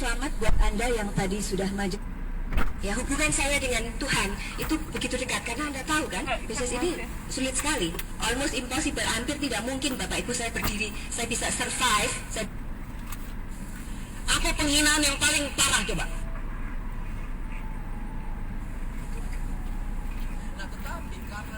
selamat buat Anda yang tadi sudah maju. Ya, hubungan saya dengan Tuhan itu begitu dekat karena Anda tahu kan, bisnis ini sulit sekali, almost impossible, hampir tidak mungkin Bapak Ibu saya berdiri, saya bisa survive. Apa penghinaan yang paling parah coba? Nah, tetapi karena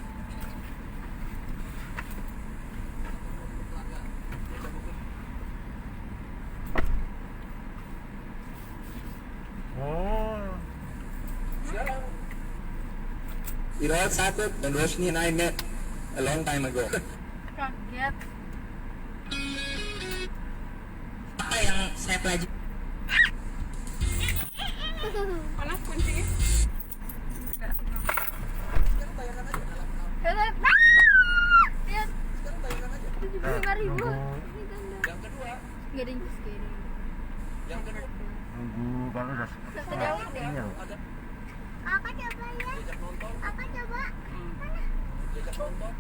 It all started when Roshni and I met a long time ago. Kaget. apa yang saya pelajari? Mana kuncinya? Lihat. Lihat. 75.000. Yang kedua, Gak ada yang kiri. yang kedua Nunggu kalau udah Sejauh ini. ada Apa coba ya? diajak nonton, Apa coba? diajak nonton.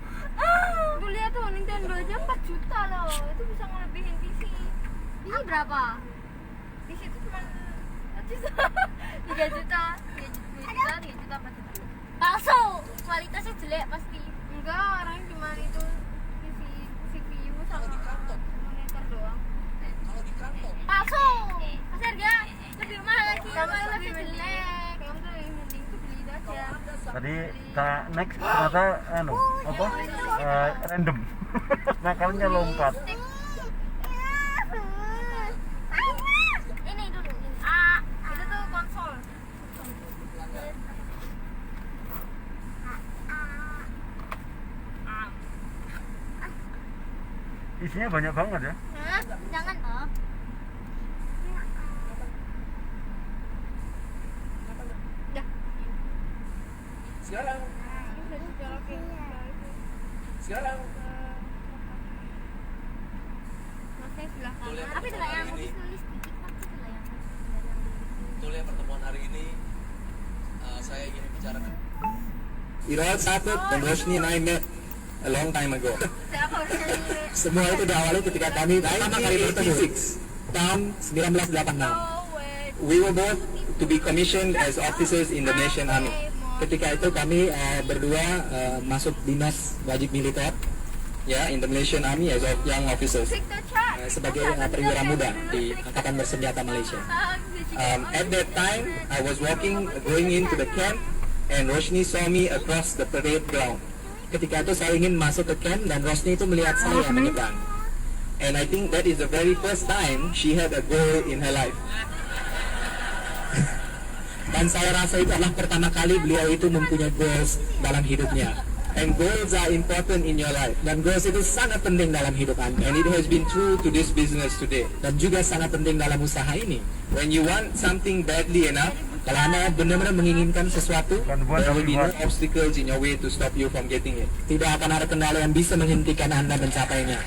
Tuh lihat tuh Nintendo aja 4 juta loh. Itu bisa ngelebihin PC. Ini berapa? PC itu cuma 4 juta. 3 juta, 2 juta, 3 juta, 4 juta. Palsu. Kualitasnya jelek pasti. Enggak, orang cuma itu PC, CPU sama monitor doang. Kalau di kantor, Palsu. Mas harga lebih mahal lagi. Kamu lebih jelek. Kamu tuh yang mending tuh beli itu aja. tadi kita next ternyata apa random nakalnya lompat. Ini dulu. Itu tuh konsol. Isinya banyak banget ya. Hah? Jangan. Oh. sekarang, sekarang. Masnya sebelah Tuh lihat Tapi itu lah yang pertemuan hari ini, nulis dikit tapi itu lah yang tuh lihat pertemuan hari ini. Saya ingin bicarakan. It all started when Roshni and I met a long time ago. Semua itu diawali ketika kami pertama kali bertemu tahun 1986. We were both to be commissioned as officers in the Malaysian Army. Ketika itu kami berdua masuk dinas wajib militer, ya, in the Malaysian Army as of young officers, sebagai perwira muda di Angkatan Bersenjata Malaysia. At that time, I was going into the camp, and Roshni saw me across the parade ground. Ketika itu saya ingin masuk ke camp dan Roshni itu melihat saya menyeberang. And I think that is the very first time she had a goal in her life. Dan saya rasa itu adalah pertama kali beliau itu mempunyai goals dalam hidupnya. And goals are important in your life. Dan goals itu sangat penting dalam hidup Anda. And it has been true to this business today. Dan juga sangat penting dalam usaha ini. When you want something badly enough, kalau Anda benar-benar menginginkan sesuatu, there will be no obstacles in your way to stop you from getting it. Tidak akan ada kendala yang bisa menghentikan Anda mencapainya.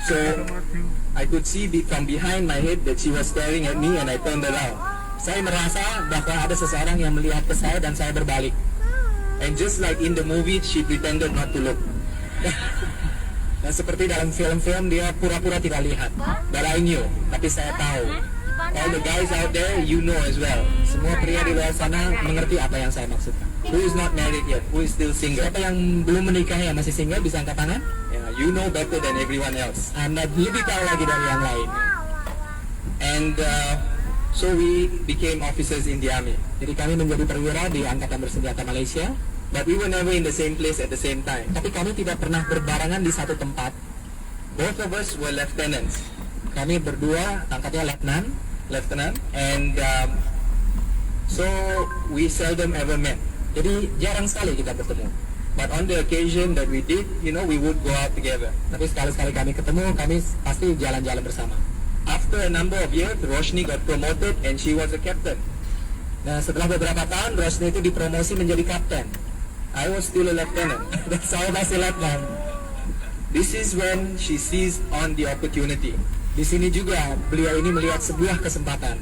So, I could see from behind my head that she was staring at me and I turned around. Saya merasa bahwa ada seseorang yang melihat ke saya dan saya berbalik. And just like in the movie, she pretended not to look. Dan seperti dalam film-film, dia pura-pura tidak lihat. But I knew, tapi saya tahu. All the guys out there, you know as well. Semua pria di luar sana mengerti apa yang saya maksudkan. Who is not married yet? Who is still single? Siapa yang belum menikah yang masih single bisa angkat tangan? Yeah, you know better than everyone else. Anda lebih tahu lagi dari yang lain. And so we became officers in the army. Jadi kami menjadi perwira di Angkatan Bersenjata Malaysia. But we were never in the same place at the same time. Tapi kami tidak pernah berbarengan di satu tempat. Both of us were lieutenants. Kami berdua pangkatnya lieutenant, and so we seldom ever met. Jadi jarang sekali kita bertemu. But on the occasion that we did, we would go out together. Tapi sekali-sekali kami ketemu, kami pasti jalan-jalan bersama. After a number of years, Roshni got promoted and she was a captain. Nah, setelah beberapa tahun, Roshni itu dipromosi menjadi kapten. I was still a lieutenant. Dan saya masih lieutenant. This is when she seized on the opportunity. Di sini juga beliau ini melihat sebuah kesempatan.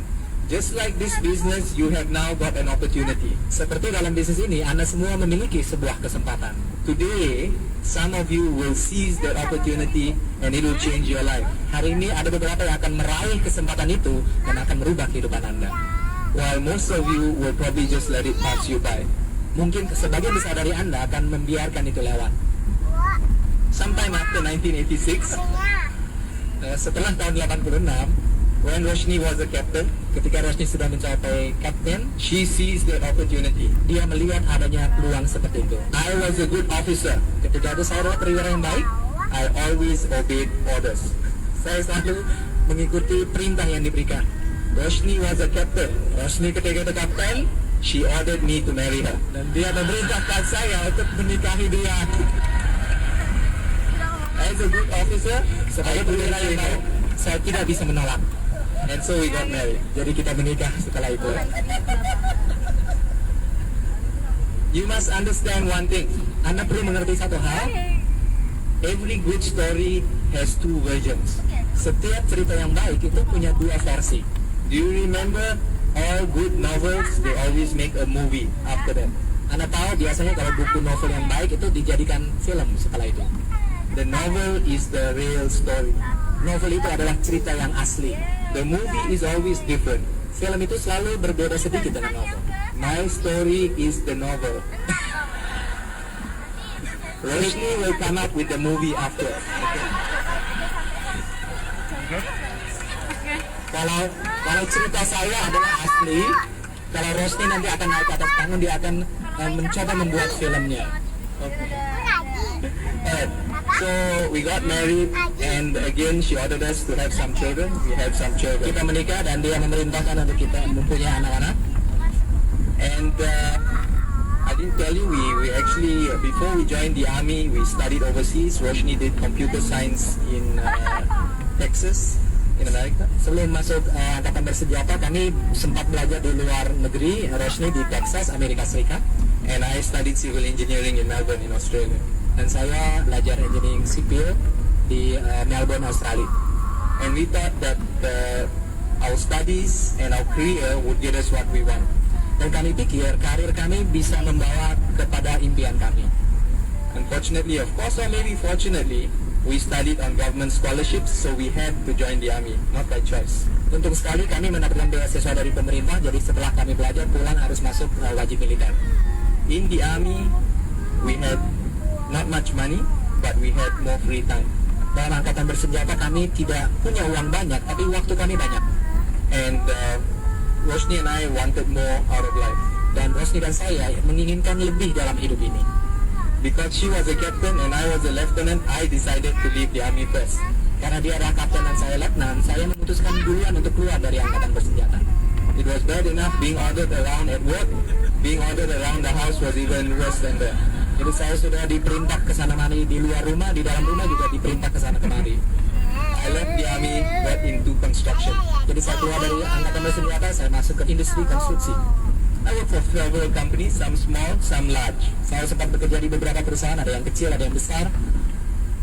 Just like this business, you have now got an opportunity. Seperti dalam bisnis ini, Anda semua memiliki sebuah kesempatan. Today, some of you will seize that opportunity and it will change your life. Hari ini ada beberapa yang akan meraih kesempatan itu dan akan merubah kehidupan Anda. While most of you will probably just let it pass you by. Mungkin sebagian besar dari Anda akan membiarkan itu lewat. Sometime after 1986, setelah tahun 86, when Roshni was a captain, ketika Roshni sudah mencapai captain, she seized that opportunity. Dia melihat adanya peluang seperti itu. I was a good officer. Ketika itu saya adalah perwira yang baik. I always obeyed orders. Saya selalu mengikuti perintah yang diberikan. Roshni was a captain. Roshni ketika itu kapten, she ordered me to marry her. Dan dia memerintahkan saya untuk menikahi dia. As a good officer, sebagai perwira yang baik, saya tidak bisa menolak. And so we got married. Jadi kita menikah setelah itu. You must understand one thing. Anda perlu mengerti satu hal. Every good story has two versions. Setiap cerita yang baik itu punya dua versi. Do you remember all good novels? They always make a movie after that. Anda tahu biasanya kalau buku novel yang baik itu dijadikan film setelah itu. The novel is the real story. Novel itu adalah cerita yang asli. The movie is always different. Film itu selalu berbeda sedikit dengan novel. My story is the novel. Roshni will come up with the movie after. Okay. Kalau cerita saya adalah asli, kalau Roshni nanti akan naik ke atas panggung, dia akan mencoba membuat filmnya. Okay. So we got married, and again she ordered us to have some children. We have some children. Kita menikah dan dia memerintahkan untuk kita mempunyai anak-anak. And I didn't tell you, we actually before we joined the army, we studied overseas. Roshni did computer science in Texas, in America. Sebelum masuk angkatan bersenjata, kami sempat belajar di luar negeri. Roshni di Texas, Amerika Serikat. And I studied civil engineering in Melbourne, in Australia. Dan saya belajar engineering sipil di Melbourne, Australia. And we thought that our studies and our career would get us what we want. Dan kami pikir karir kami bisa membawa kepada impian kami. Unfortunately, of course, or maybe fortunately, we studied on government scholarships, so we had to join the army, not by choice. Untung sekali kami mendapatkan beasiswa dari pemerintah, jadi setelah kami belajar pulang harus masuk wajib militer. In the army, we had not much money, but we had more free time. Dalam angkatan bersenjata kami tidak punya uang banyak, tapi waktu kami banyak. And Roshni and I wanted more out of life. Dan Roshni dan saya menginginkan lebih dalam hidup ini. Because she was a captain and I was a lieutenant, I decided to leave the army first. Karena dia adalah kapten dan saya letnan, saya memutuskan duluan untuk keluar dari angkatan bersenjata. It was bad enough being ordered around at work. Being ordered around the house was even worse than that. Jadi saya sudah diperintah ke sana mari di luar rumah, di dalam rumah juga diperintah ke sana kemari. I left the army, went into construction. Jadi saya keluar dari angkatan bersenjata, saya masuk ke industri konstruksi. I work for several companies, some small, some large. Saya sempat bekerja di beberapa perusahaan, ada yang kecil, ada yang besar.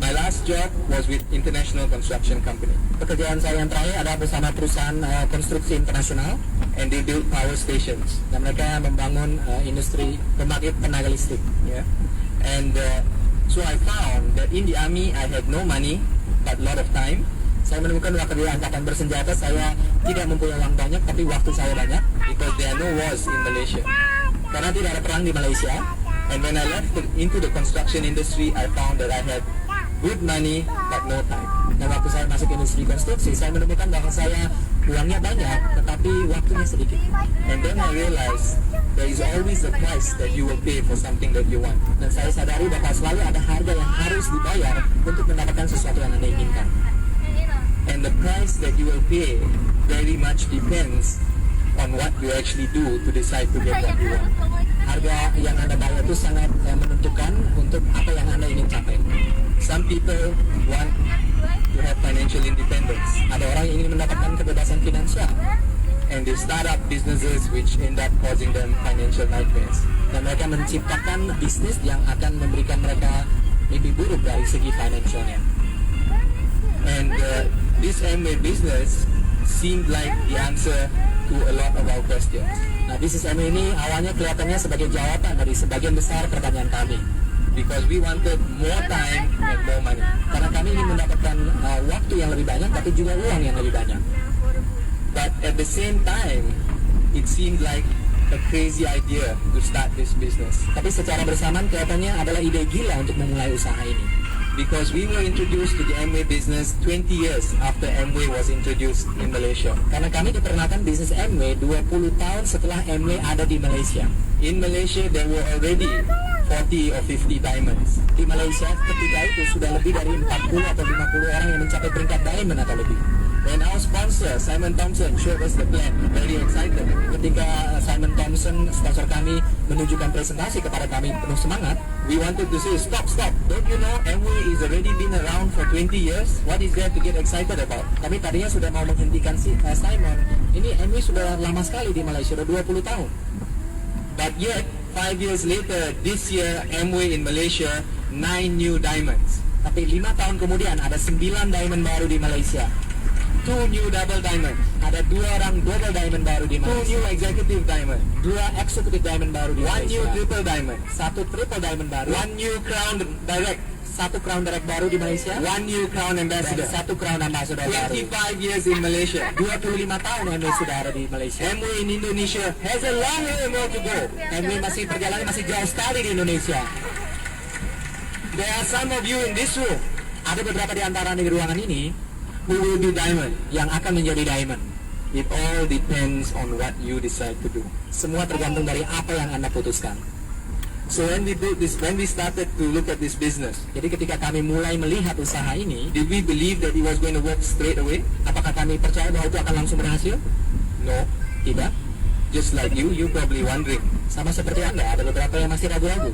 My last job was with International Construction Company. Pekerjaan saya yang terakhir adalah bersama perusahaan konstruksi internasional, and they build power stations. Dan mereka membangun industri pembangkit tenaga listrik. Yeah. And so I found that in the army I had no money, but a lot of time. Saya menemukan waktu di angkatan bersenjata saya tidak mempunyai uang banyak, tapi waktu saya banyak, because there are no wars in Malaysia. Karena tidak ada perang di Malaysia. And when I left into the construction industry, I found that I had good money but no time. Dan waktu saya masuk industri konstruksi, saya menemukan bahwa saya uangnya banyak, tetapi waktunya sedikit. And then I realized there is always a price that you will pay for something that you want. Dan saya sadari bahwa selalu ada harga yang harus dibayar untuk mendapatkan sesuatu yang Anda inginkan. And the price that you will pay very much depends on what you actually do to decide to get what you want. Harga yang Anda bayar itu sangat menentukan untuk apa yang Anda ingin capai. Some people want to have financial independence. Ada orang yang ingin mendapatkan kebebasan finansial. And they start up businesses which end up causing them financial nightmares. Dan mereka menciptakan bisnis yang akan memberikan mereka mimpi buruk dari segi finansialnya. And this Amway business seemed like the answer to a lot of our questions. Nah, bisnis Amway ini awalnya kelihatannya sebagai jawaban dari sebagian besar pertanyaan kami. Because we wanted more time and more money. Karena kami ingin mendapatkan waktu yang lebih banyak, tapi juga uang yang lebih banyak. But at the same time, it seemed like a crazy idea to start this business. Tapi secara bersamaan kelihatannya adalah ide gila untuk memulai usaha ini. Because we were introduced to the Amway business 20 years after Amway was introduced in Malaysia. Karena kami diperkenalkan bisnis Amway 20 tahun setelah Amway ada di Malaysia. In Malaysia, there were already 40 or 50 diamonds. Di Malaysia ketika itu sudah lebih dari 40 atau 50 orang yang mencapai peringkat diamond atau lebih. When our sponsor Simon Thompson showed us the plan, very excited. Ketika Simon Thompson, sponsor kami, menunjukkan presentasi kepada kami penuh semangat, we wanted to say, stop. Don't you know Amway is already been around for 20 years? What is there to get excited about? Kami tadinya sudah mau menghentikan Simon. Ini Amway sudah lama sekali di Malaysia, sudah 20 tahun. But yet, 5 years later, this year Amway in Malaysia, 9 new diamonds. Tapi 5 tahun kemudian ada 9 diamond baru di Malaysia. 2 new double diamond. Ada 2 orang double diamond baru di Malaysia. 2 new executive diamond. 2 executive diamond baru di Malaysia. 1 new triple diamond. 1 triple diamond baru. 1 new crown direct. 1 crown direct baru di Malaysia. 1 new crown ambassador. 1 crown ambassador baru. 25 years in Malaysia. 25 tahun Amway sudah ada di Malaysia. Amway in Indonesia has a long way more to go. Amway perjalanannya masih jauh sekali di Indonesia. There are some of you in this room. Ada beberapa di antara di ruangan ini who will be diamond, yang akan menjadi diamond. It all depends on what you decide to do. Semua tergantung dari apa yang Anda putuskan. So when we started to look at this business, jadi ketika kami mulai melihat usaha ini, did we believe that it was going to work straight away? Apakah kami percaya bahwa itu akan langsung berhasil? No, tidak. Just like you probably wondering. Sama seperti Anda, ada beberapa yang masih ragu-ragu.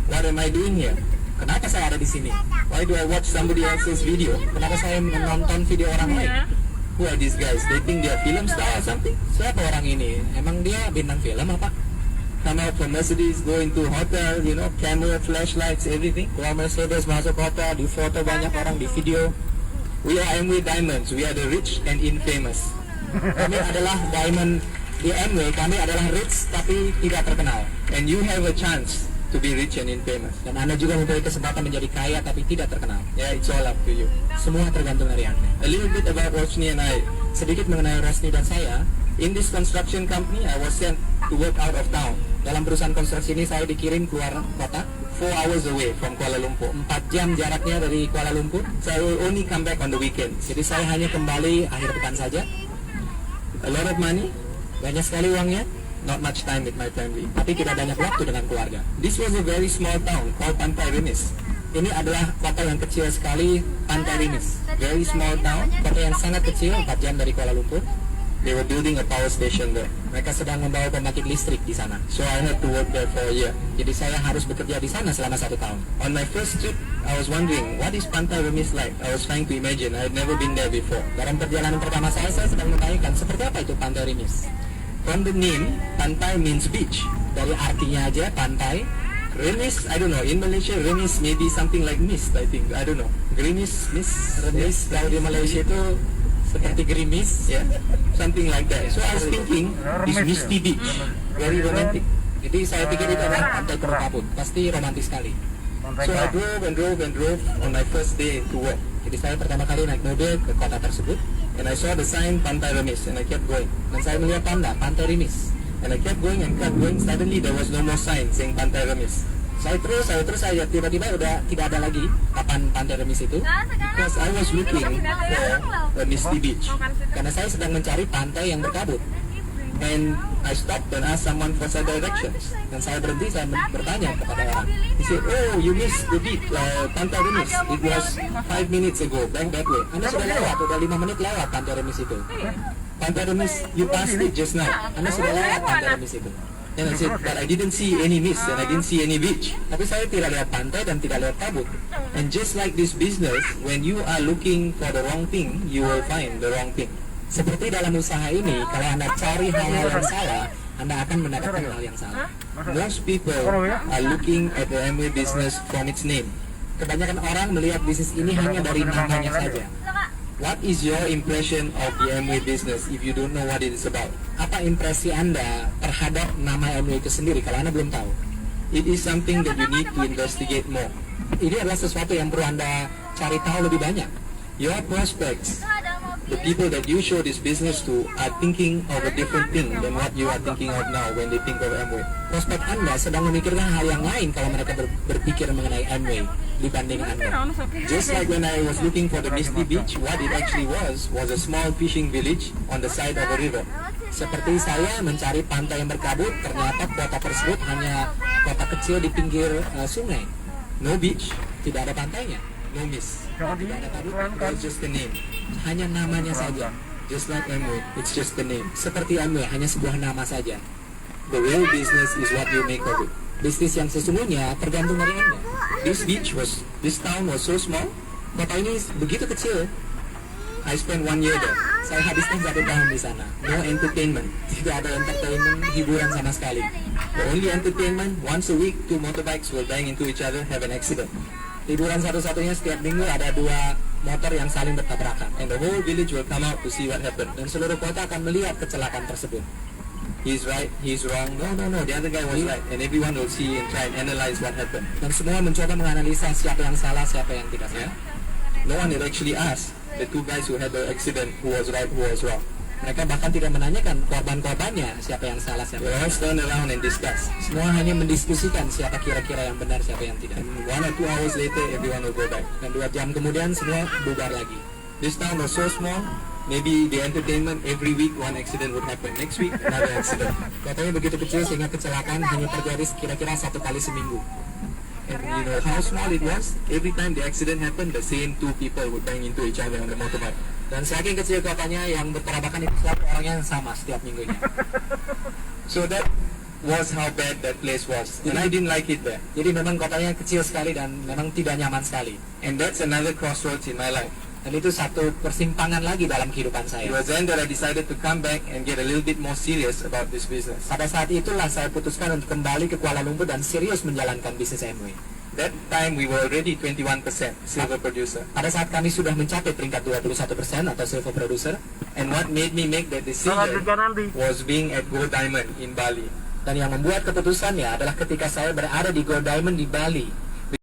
What am I doing here? Kenapa saya ada di sini? Why do I watch somebody else's video? Kenapa saya menonton video orang lain? Who are these guys? They think they are film star or something? Siapa orang ini? Emang dia bintang film apa? Come out from Mercedes, go into hotel, camera, flashlights, everything. Keluar Mercedes, masuk hotel, di foto banyak orang, di video. We are Amway Diamonds. We are the rich and infamous. Kami adalah diamond di Amway. Kami adalah rich tapi tidak terkenal. And you have a chance to be rich and infamous. Dan Anda juga mempunyai kesempatan menjadi kaya tapi tidak terkenal. Yeah, it's all up to you. Semua tergantung dari Anda. A little bit about Rosni and I. Sedikit mengenai Rosni dan saya. In this construction company, I was sent to work out of town. Dalam perusahaan konstruksi ini saya dikirim keluar kota, 4 hours away from Kuala Lumpur. 4 jam jaraknya dari Kuala Lumpur. So I will only come back on the weekend. Jadi saya hanya kembali akhir pekan saja. A lot of money, banyak sekali uangnya. Not much time with my family. Tapi tidak banyak waktu dengan keluarga. This was a very small town called Pantai Remis. Ini adalah kota yang kecil sekali, Pantai Remis. Very small town, kota yang sangat kecil, 4 jam dari Kuala Lumpur. They were building a power station there. Mereka sedang membawa pembangkit listrik di sana. So I had to work there for a year. Jadi saya harus bekerja di sana selama 1 tahun. On my first trip, I was wondering, what is Pantai Remis like? I was trying to imagine. I had never been there before. Dalam perjalanan pertama saya sedang membayangkan seperti apa itu Pantai Remis. From the name, pantai means beach. Dari artinya aja, pantai. Remis, I don't know. In Malaysia, remis maybe something like mist, I think. I don't know. Gerimis, mist, remis. Kalau di Malaysia itu seperti gerimis, ya. Something like that. So I was thinking, this misty beach, very romantic. Jadi saya pikir itu adalah pantai Kerukaput. Pasti romantis sekali. So I drove on my first day to work. Jadi saya pertama kali naik mobil ke kota tersebut. And I saw the sign Pantai Remis and I kept going. Dan saya melihat tanda Pantai Remis. And I kept going. Suddenly there was no more sign saying Pantai Remis. Saya terus saya tiba-tiba udah tidak ada lagi papan Pantai Remis itu. Because I was looking for a misty beach. Karena saya sedang mencari pantai yang berkabut. And I stopped and asked someone for some directions. Dan saya berhenti, saya bertanya kepada orang. He said, oh, you missed the beat, Pantai Remis. It was 5 minutes ago, back that way. Anda sudah lewat, udah 5 menit lewat Pantai Remis itu. Pantai Remis, you passed it just now. Anda sudah lewat Pantai Remis itu. And I said, but I didn't see any mist and I didn't see any beach. Tapi saya tidak lihat pantai dan tidak lihat kabut. And just like this business, when you are looking for the wrong thing, you will find the wrong thing. Seperti dalam usaha ini, kalau Anda cari hal-hal yang salah, Anda akan mendapatkan hal yang salah. Most people are looking at the Amway business from its name. Kebanyakan orang melihat bisnis ini hanya dari namanya saja. What is your impression of the Amway business if you don't know what it is about? Apa impresi Anda terhadap nama Amway itu sendiri kalau Anda belum tahu? It is something that you need to investigate more. Ini adalah sesuatu yang perlu Anda cari tahu lebih banyak. Your prospects, the people that you show this business to, are thinking of a different thing than what you are thinking of now when they think of Amway. Prospek Anda sedang memikirkan hal yang lain kalau mereka berpikir mengenai Amway dibanding Anda. Just like when I was looking for the Misty Beach, what it actually was a small fishing village on the side of a river. Seperti saya mencari pantai yang berkabut, ternyata kota tersebut hanya kota kecil di pinggir sungai. No beach, tidak ada pantainya. No miss. Tidak ada kabut, it's just the name. Hanya namanya saja. Just like Amway, it's just the name. Seperti Amway, hanya sebuah nama saja. The real business is what you make of it. Bisnis yang sesungguhnya tergantung dari Anda. This town was so small. Kota ini begitu kecil. I spent 1 year there. Saya habiskan 1 tahun di sana. No entertainment. Tidak ada entertainment, hiburan sama sekali. The only entertainment, once a week, 2 motorbikes will bang into each other, have an accident. Hiburan satu-satunya setiap minggu ada 2 motor yang saling bertabrakan. And the whole village will come out to see what happened. Dan seluruh kota akan melihat kecelakaan tersebut. He's right, he's wrong. No, the other guy was right. And everyone will see and try and analyze what happened. Dan semua mencoba menganalisa siapa yang salah, siapa yang tidak salah. No one had actually asked the 2 guys who had the accident who was right, who was wrong. Mereka bahkan tidak menanyakan korban-korbannya siapa yang salah, siapa yang salah. Turn around and discuss. Semua hanya mendiskusikan siapa kira-kira yang benar, siapa yang tidak. And 1 or 2 hours later, everyone will go back. Dan 2 jam kemudian semua bubar lagi. This town was so small. Maybe the entertainment every week 1 accident would happen. Next week another accident. Katanya begitu kecil sehingga kecelakaan hanya terjadi kira-kira 1 kali seminggu. And you know how small it was? Every time the accident happened, the same 2 people would bang into each other on the motorbike. Dan saking kecil kotanya yang bertabrakan itu selalu orangnya yang sama setiap minggunya. So that was how bad that place was. And I didn't like it there. Jadi memang kotanya kecil sekali dan memang tidak nyaman sekali. And that's another crossroads in my life. Dan itu satu persimpangan lagi dalam kehidupan saya. It was then that I decided to come back and get a little bit more serious about this business. Pada saat itulah saya putuskan untuk kembali ke Kuala Lumpur dan serius menjalankan bisnis Amway. That time we were already 21% silver producer. Pada saat kami sudah mencapai peringkat 21% atau silver producer. And what made me make that decision was being at Gold Diamond in Bali. Dan yang membuat keputusannya adalah ketika saya berada di Gold Diamond di Bali.